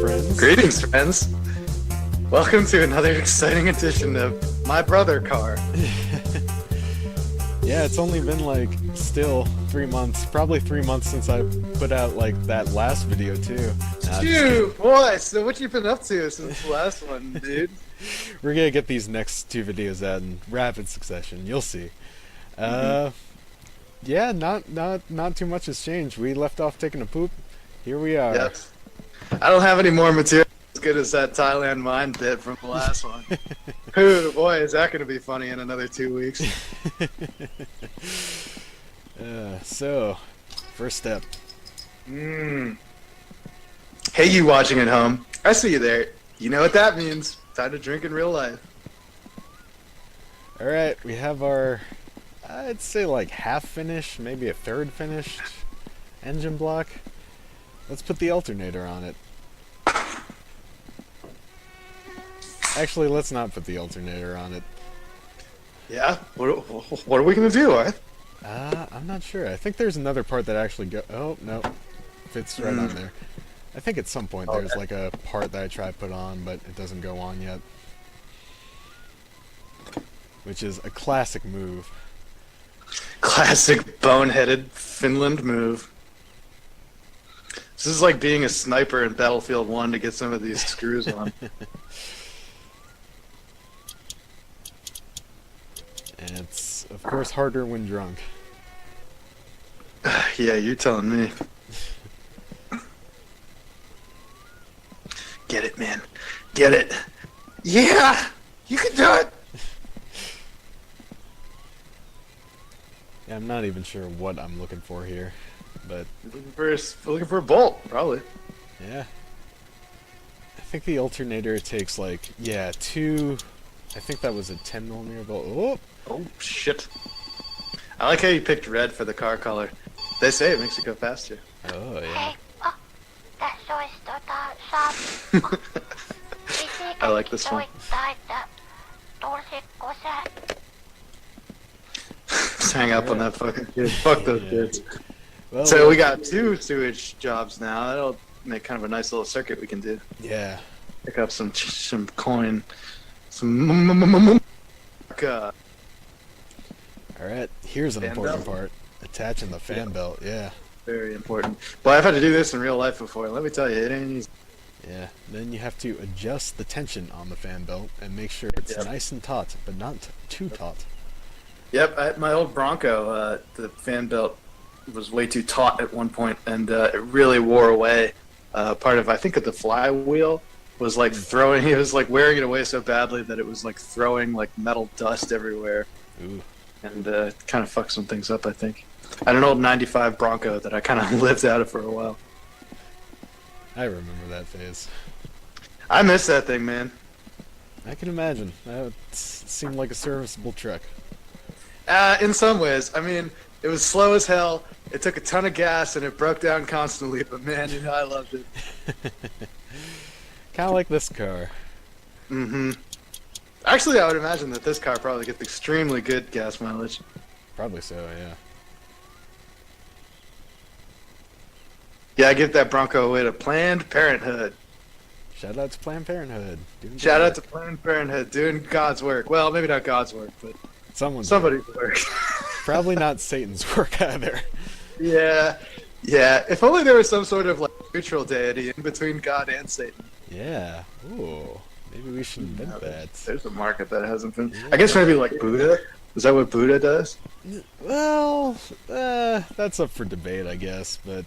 friends. Greetings, friends. Welcome to another exciting edition of My Brother Car. Yeah, it's only been like still 3 months, probably 3 months since I put out like that last video too. Dude, boy, so what you been up to since the last one, dude? We're gonna get these next 2 videos out in rapid succession. You'll see. Yeah, not too much has changed. We left off taking a poop. Here we are. Yep. I don't have any more material as good as that Thailand mine bit from the last one. Ooh, boy, is that going to be funny in another 2 weeks. So, first step. Hey, you watching at home. I see you there. You know what that means. Time to drink in real life. Alright, we have our, I'd say like half finished, maybe a third finished engine block. Let's put the alternator on it. Actually, let's not put the alternator on it. Yeah? What are we going to do, eh? I'm not sure. I think there's another part that actually oh, no. Fits right on there. I think at some point there's like a part that I try to put on, but it doesn't go on yet. Which is a classic move. Classic boneheaded Finland move. This is like being a sniper in Battlefield 1 to get some of these screws on. And it's, of course, harder when drunk. Yeah, you're telling me. Get it, man. Get it. Yeah! You can do it! Yeah, I'm not even sure what I'm looking for here, but... Looking for a bolt, probably. Yeah. I think the alternator takes like, yeah, 2... I think that was a 10mm bolt. Oh, shit. I like how you picked red for the car color. They say it makes it go faster. Oh, yeah. I like this one. Just hang up on that fucking kid. Fuck those kids. Well, So we got 2 sewage jobs now. That'll make kind of a nice little circuit we can do. yeah. Pick up some coin. Some Alright, here's an Fan important belt. part. Attaching the fan belt, yeah. Very important. Well, I've had to do this in real life before. Let me tell you, it ain't easy. Yeah, then you have to adjust the tension on the fan belt and make sure it's nice and taut, but not too taut. Yep, at my old Bronco, the fan belt was way too taut at one point, and it really wore away. Part of, I think, of the flywheel was like throwing. He was like wearing it away so badly that it was like throwing like metal dust everywhere, Ooh. and kind of fucked some things up. I think. I had an old '95 Bronco that I kind of lived out of for a while. I remember that phase. I miss that thing, man. I can imagine. That seemed like a serviceable truck. In some ways, I mean, it was slow as hell. It took a ton of gas and it broke down constantly. But man, you know, I loved it. Kind of like this car. Mm-hmm. Actually, I would imagine that this car probably gets extremely good gas mileage. Probably so, yeah. Yeah, I give that Bronco away to Planned Parenthood. Shout out to Planned Parenthood. Shout out to Planned Parenthood, doing God's work. Well, maybe not God's work, but somebody's work. Probably not Satan's work either. Yeah, yeah. If only there was some sort of like neutral deity in between God and Satan. Yeah. Ooh. Maybe we should invent that. There's a market that hasn't been. I guess maybe like Buddha. Is that what Buddha does? Well, that's up for debate, I guess, but...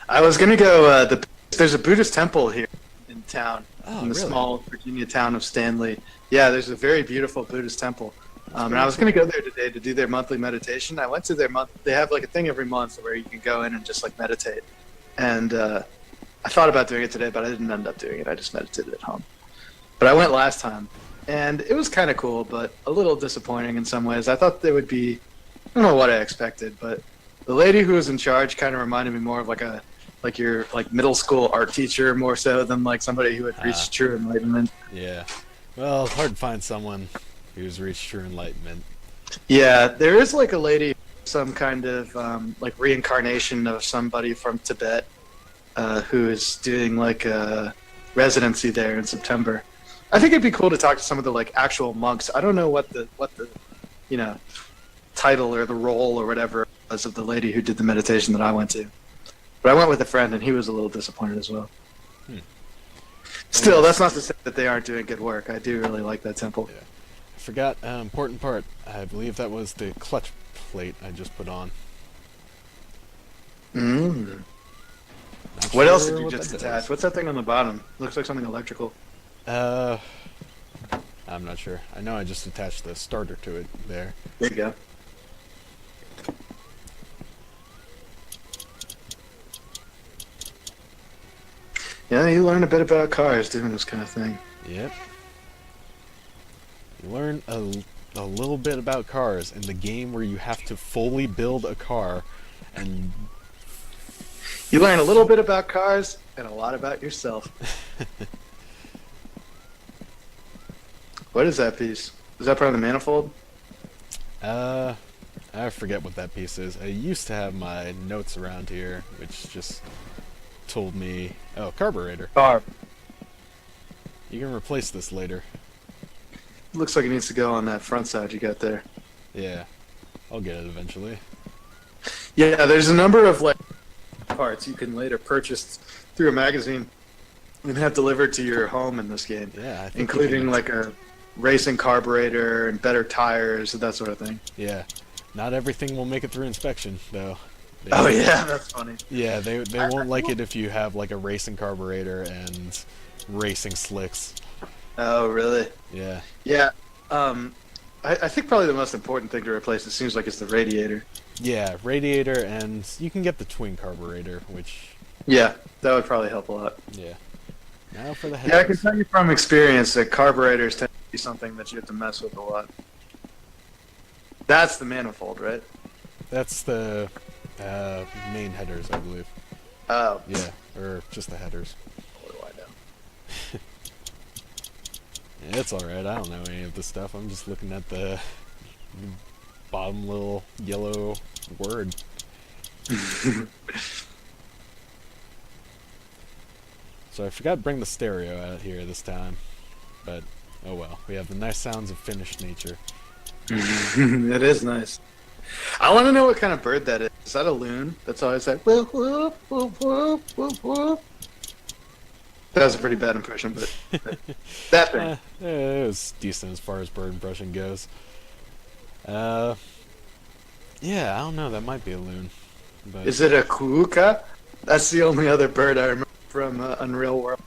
I was gonna go. There's a Buddhist temple here in town, in the really? small Virginia town of Stanley. Yeah, there's a very beautiful Buddhist temple, and I was gonna go there today to do their monthly meditation. I went to their month. They have like a thing every month where you can go in and just like meditate. And I thought about doing it today, but I didn't end up doing it. I just meditated at home. But I went last time, and it was kind of cool, but a little disappointing in some ways. I thought they would be. I don't know what I expected, but the lady who was in charge kind of reminded me more of like your middle school art teacher more so than like somebody who had reached true enlightenment. Yeah. Well, hard to find someone who's reached true enlightenment. Yeah, there is like a lady, some kind of like reincarnation of somebody from Tibet who is doing like a residency there in September. I think it'd be cool to talk to some of the like actual monks. I don't know what the you know title or the role or whatever was of the lady who did the meditation that I went to, but I went with a friend and he was a little disappointed as well. Still, that's not to say that they aren't doing good work. I do really like that temple. Yeah. I forgot important part. I believe that was the clutch plate I just put on. Mm. Not What sure else did you what just that attach? does. What's that thing on the bottom? Looks like something electrical. I'm not sure. I know I just attached the starter to it there. There you go. Yeah, you learn a bit about cars doing this kind of thing. Yep. You learn a little bit about cars in the game where you have to fully build a car, and You learn a little bit about cars and a lot about yourself. What is that piece? Is that part of the manifold? I forget what that piece is. I used to have my notes around here, which just told me, oh, carburetor. Carb. You can replace this later. Looks like it needs to go on that front side you got there. Yeah, I'll get it eventually. Yeah, there's a number of like parts you can later purchase through a magazine and have delivered to your home in this game. Yeah, I think including like a racing carburetor and better tires and that sort of thing. Yeah, not everything will make it through inspection though. Oh yeah, that's funny. Yeah, they won't like it if you have like a racing carburetor and racing slicks. Oh really? Yeah. Yeah. I think probably the most important thing to replace, it seems like, is the radiator. Yeah, radiator, and you can get the twin carburetor, which... Yeah, that would probably help a lot. Yeah. Now for the Yeah, I can headers. tell you from experience that carburetors tend to be something that you have to mess with a lot. That's the manifold, right? That's the main headers, I believe. Oh. Yeah, or just the headers. What do I know? Yeah, it's alright, I don't know any of this stuff. I'm just looking at the bottom little yellow word. So I forgot to bring the stereo out here this time. But, oh well. We have the nice sounds of finished nature. It is nice. I want to know what kind of bird that is. Is that a loon? That's always like whoop whoop whoop whoop whoop whoop. That was a pretty bad impression, but that thing. It was decent as far as bird impression goes. Yeah, I don't know. That might be a loon. But Is it a kuuka? That's the only other bird I remember from Unreal World.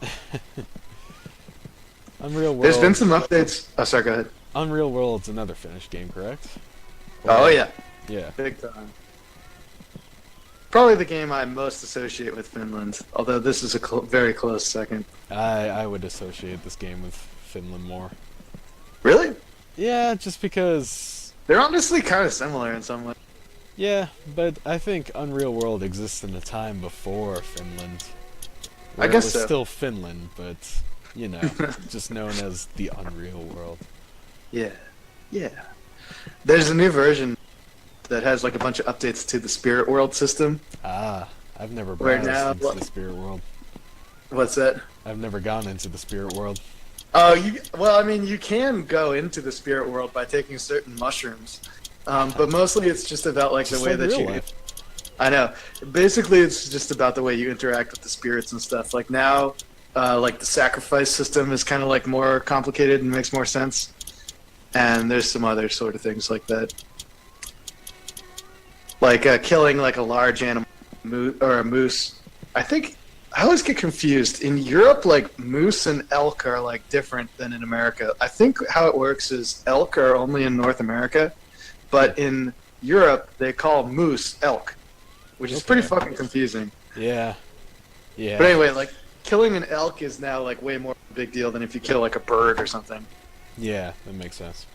Unreal World. There's been some updates. Oh, sorry, go ahead. Unreal World's another finished game, correct? Oh yeah, Yeah. big time. Probably the game I most associate with Finland, although this is a very close second. I would associate this game with Finland more. Really? Yeah, just because... They're honestly kind of similar in some way. Yeah, but I think Unreal World exists in a time before Finland. I where guess it was so. still Finland, but, you know, just known as the Unreal World. Yeah. Yeah. There's a new version that has like a bunch of updates to the Spirit World system. Ah, I've never Where browsed now- into the Spirit World. What's that? I've never gone into the Spirit World. Oh, well, I mean, you can go into the Spirit World by taking certain mushrooms, but mostly it's just about like Just the way like that real you. life. I know. Basically, it's just about the way you interact with the spirits and stuff. Like now, like the sacrifice system is kind of like more complicated and makes more sense. And there's some other sort of things like that, like killing like a large animal or a moose. I think I always get confused. In Europe, like moose and elk are like different than in America. I think how it works is elk are only in North America, but in Europe they call moose elk, which is pretty Okay. fucking confusing. Yeah. Yeah. But anyway, like killing an elk is now like way more of a big deal than if you kill like a bird or something. Yeah, that makes sense.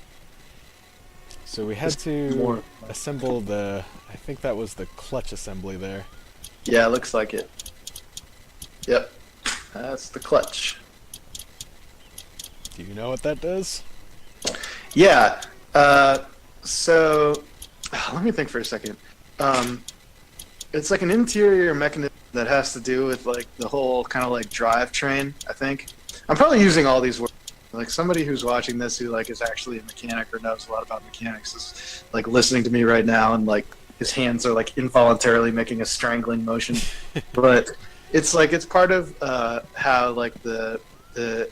So we had Just to more- assemble the... I think that was the clutch assembly there. Yeah, it looks like it. Yep, that's the clutch. Do you know what that does? Yeah. So let me think for a second. It's like an interior mechanism that has to do with like the whole kind of like drivetrain. I think I'm probably using all these words. Like somebody who's watching this who like is actually a mechanic or knows a lot about mechanics is like listening to me right now, and like his hands are like involuntarily making a strangling motion. But it's like it's part of how like the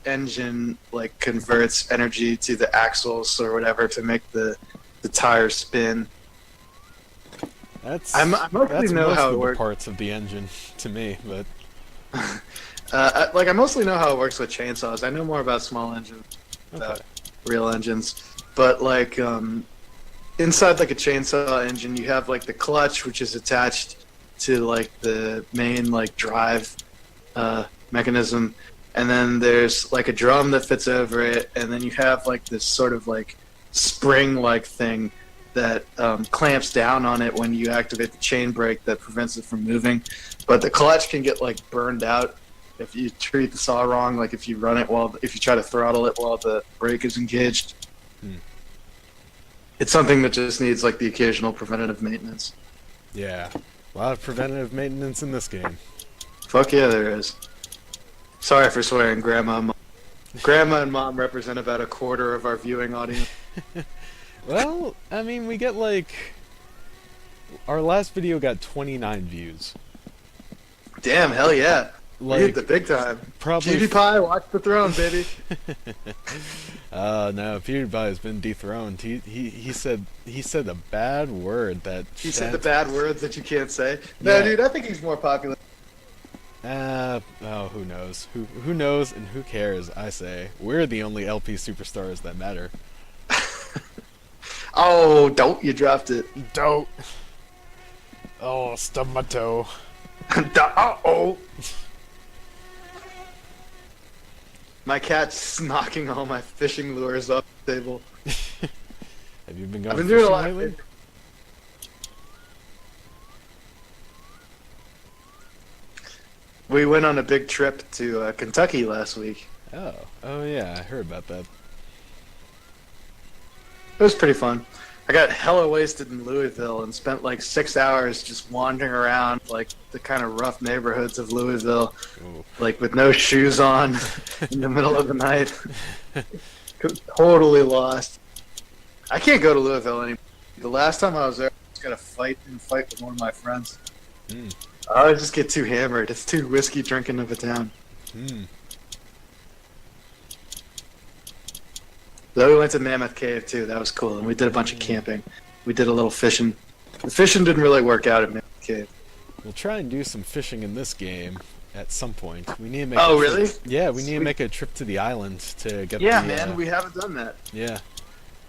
engine like converts energy to the axles or whatever to make the tire spin. That's I mostly know most how of it the works. parts of the engine to me, but I mostly know how it works with chainsaws. I know more about small engines, about real engines. But like inside like a chainsaw engine, you have like the clutch, which is attached to like the main like drive mechanism, and then there's like a drum that fits over it, and then you have like this sort of like spring-like thing that clamps down on it when you activate the chain brake that prevents it from moving. But the clutch can get like burned out if you treat the saw wrong, like if you run it if you try to throttle it while the brake is engaged. It's something that just needs like the occasional preventative maintenance. yeah, a lot of preventative maintenance in this game. Fuck yeah, there is. Sorry for swearing, Grandma and Mom. Grandma and Mom represent about a quarter of our viewing audience. Well, I mean, we get like our last video got 29 views. Damn, hell yeah. We hit Like the big time. probably PewDiePie, watch the throne, baby. no, PewDiePie has been dethroned. He said a bad word that He said the bad words that you can't say. No, Yeah. dude, I think he's more popular. Oh, who knows? Who knows and who cares? I say we're the only LP superstars that matter. Oh, don't you dropped it. Don't. Oh, stub my toe. Uh-oh. My cat's knocking all my fishing lures off the table. Have you been going I've been doing a fishing lot of lately? fishing. We went on a big trip to Kentucky last week. Oh yeah, I heard about that. It was pretty fun. I got hella wasted in Louisville and spent like 6 hours just wandering around like the kind of rough neighborhoods of Louisville, Ooh. like with no shoes on in the middle of the night. Totally lost. I can't go to Louisville anymore. The last time I was there, I was gonna fight with one of my friends. Hmm. I just get too hammered. It's too whiskey drinking of a town. Though we went to Mammoth Cave too. That was cool, and we did a bunch of camping. We did a little fishing. The fishing didn't really work out at Mammoth Cave. We'll try and do some fishing in this game at some point. We need to make. Oh, a trip- really? Yeah, we need to Sweet. make a trip to the island to get. Yeah, the, man, we haven't done that. Yeah.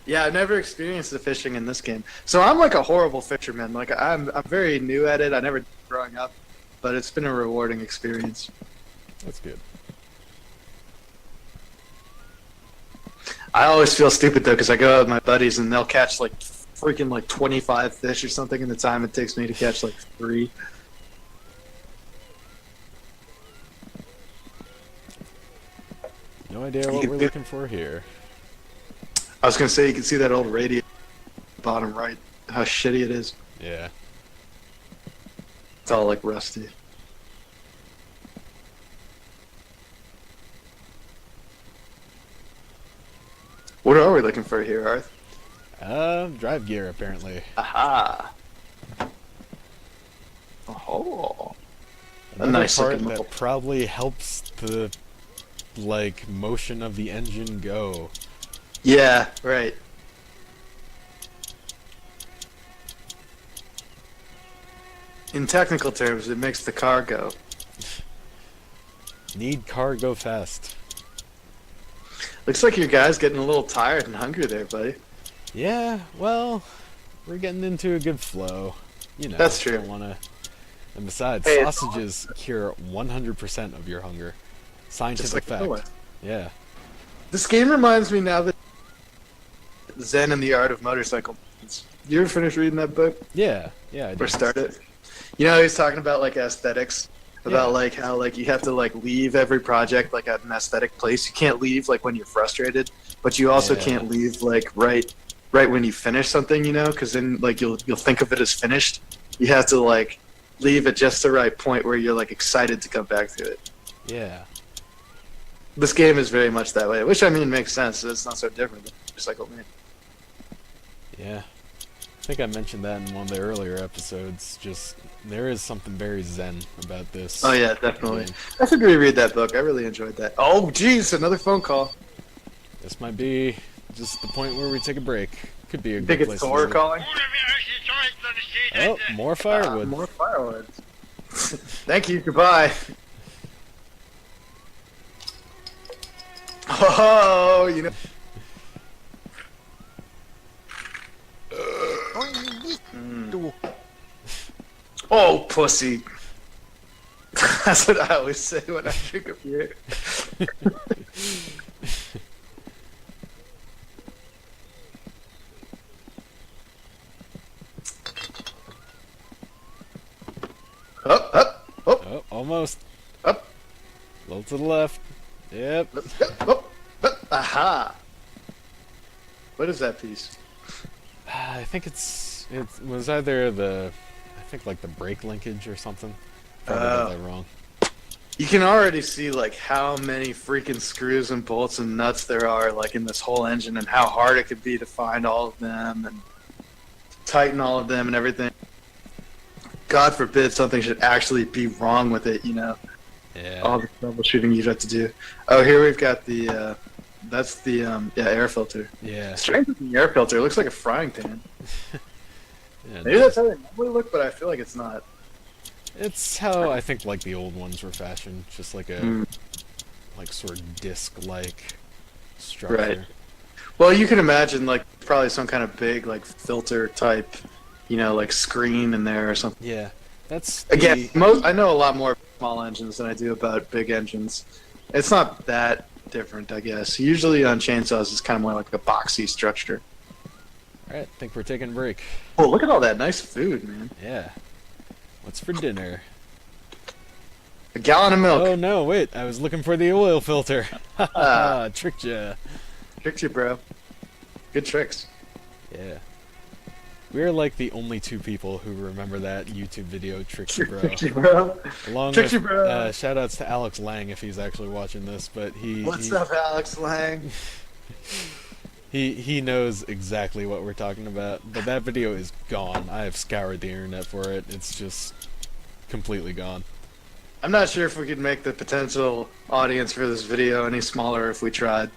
Yeah, I've never experienced the fishing in this game. So I'm like a horrible fisherman. Like I'm very new at it. I never did it growing up, but it's been a rewarding experience. That's good. I always feel stupid though because I go out with my buddies and they'll catch like freaking like 25 fish or something in the time it takes me to catch like 3. No idea what we're looking for here. I was gonna say you can see that old radio bottom right. How shitty it is. Yeah. It's all like rusty. What are we looking for here, Arth? Drive gear apparently. Aha. Oh. Another nice part looking that little- probably helps the like motion of the engine go. Yeah, right. In technical terms, it makes the car go. Need car go fast. Looks like your guy's getting a little tired and hungry there, buddy. Yeah, well, we're getting into a good flow. You know, That's true. Don't wanna. And besides, Hey, it's sausages cure 100% of your hunger. Scientific like fact. Noah. Yeah. This game reminds me now that Zen and the Art of Motorcycle. You ever finish reading that book? Yeah. I Or did. start it? You know, he's talking about like aesthetics. About Yeah. like how like you have to like leave every project like at an aesthetic place. You can't leave like when you're frustrated, but you also Yeah. can't leave like right when you finish something, you know, because then like you'll think of it as finished. You have to like leave at just the right point where you're like excited to come back to it. Yeah. This game is very much that way, which I mean makes sense. It's not so different than Recycle Me. Yeah. I think I mentioned that in one of the earlier episodes. Just, there is something very zen about this. Oh yeah, definitely. game. I should reread that book. I really enjoyed that. Oh jeez, another phone call. This might be just the point where we take a break. Could be a You good think place it's to Thor leave it. calling? Oh, more firewood. More firewood. Thank you. Goodbye. Oh, you know. Oh, pussy. That's what I always say when I drink a beer. Up, up, up, Oh, almost. up. A little to the left. Yep. Let's go. Up, up. Aha. What is that piece? I think it was either I think like the brake linkage or something. Probably got that wrong. You can already see like how many freaking screws and bolts and nuts there are like in this whole engine and how hard it could be to find all of them and tighten all of them and everything. God forbid something should actually be wrong with it, you know. Yeah. All the troubleshooting you'd have to do. Oh, here we've got the that's the air filter. Yeah. Strange looking air filter. It looks like a frying pan. Yeah, Maybe that's how they normally look, but I feel like it's not. it's how I think like the old ones were fashioned, just like a like sort of disc-like structure. Right. Well, you can imagine like probably some kind of big like filter type, you know, like screen in there or something. Yeah. That's Again, I know a lot more about small engines than I do about big engines. It's not that different, I guess. Usually on chainsaws, it's kind of more like a boxy structure. All right, think we're taking a break. Oh, look at all that nice food, man. Yeah. What's for dinner? A gallon of milk. Oh no, wait! I was looking for the oil filter. Ha tricked ya. Tricked you, bro. Good tricks. Yeah. We're like the only two people who remember that YouTube video, Tricked You Bro. Tricked you, bro. Along Tricked with, you, bro. shout outs to Alex Lang if he's actually watching this, but What's up, Alex Lang? he knows exactly what we're talking about. But that video is gone. I have scoured the internet for it. It's just completely gone. I'm not sure if we could make the potential audience for this video any smaller if we tried.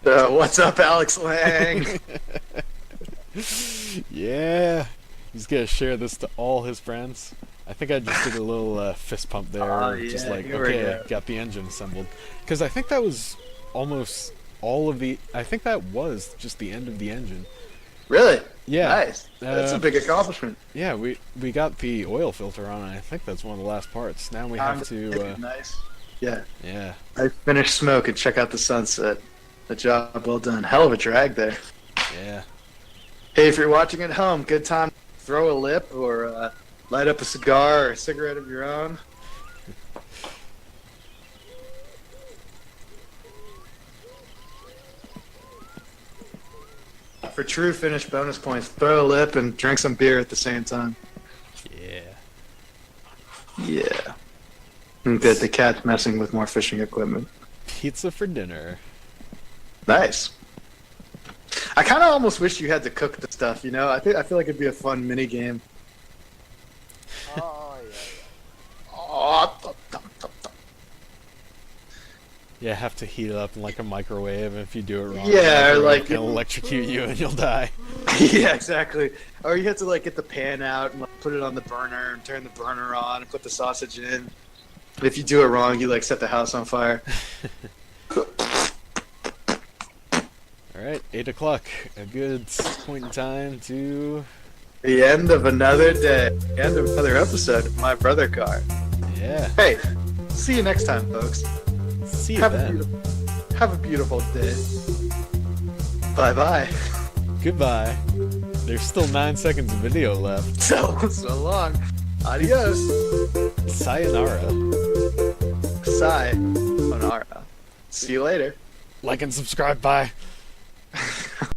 So, what's up, Alex Lang? Yeah, he's gonna share this to all his friends. I think I just did a little fist pump there, just yeah, like, here we okay, go. got the engine assembled. Because I think that was almost all of the. I think that was just the end of the engine. Really? Yeah. Nice. That's a big accomplishment. Yeah, we got the oil filter on, and I think that's one of the last parts. Now we have to. Nice. Yeah. Yeah. I finished smoke and check out the sunset. A job well done. Hell of a drag there. Yeah. Hey, if you're watching at home, good time to throw a lip or light up a cigar or a cigarette of your own. For true finish bonus points, throw a lip and drink some beer at the same time. Yeah. Yeah. And good, the cat's messing with more fishing equipment. Pizza for dinner. Nice. I kind of almost wish you had to cook the stuff, you know? I feel like it'd be a fun mini game. Oh, yeah. Oh, Yeah, have to heat it up in like a microwave. If you do it wrong, Yeah, or the microwave like- can electrocute you and you'll die. yeah, exactly. Or you have to like get the pan out and like, put it on the burner and turn the burner on and put the sausage in. If you do it wrong, you like set the house on fire. All right, 8 o'clock. A good point in time to. The end of another day. The end of another episode of My Brother Car. Yeah. Hey, see you next time, folks. See you Have then. have a beautiful day. Bye-bye. Goodbye. There's still 9 seconds of video left. So long. Adios. Sayonara. Sayonara. See you later. Like and subscribe. Bye.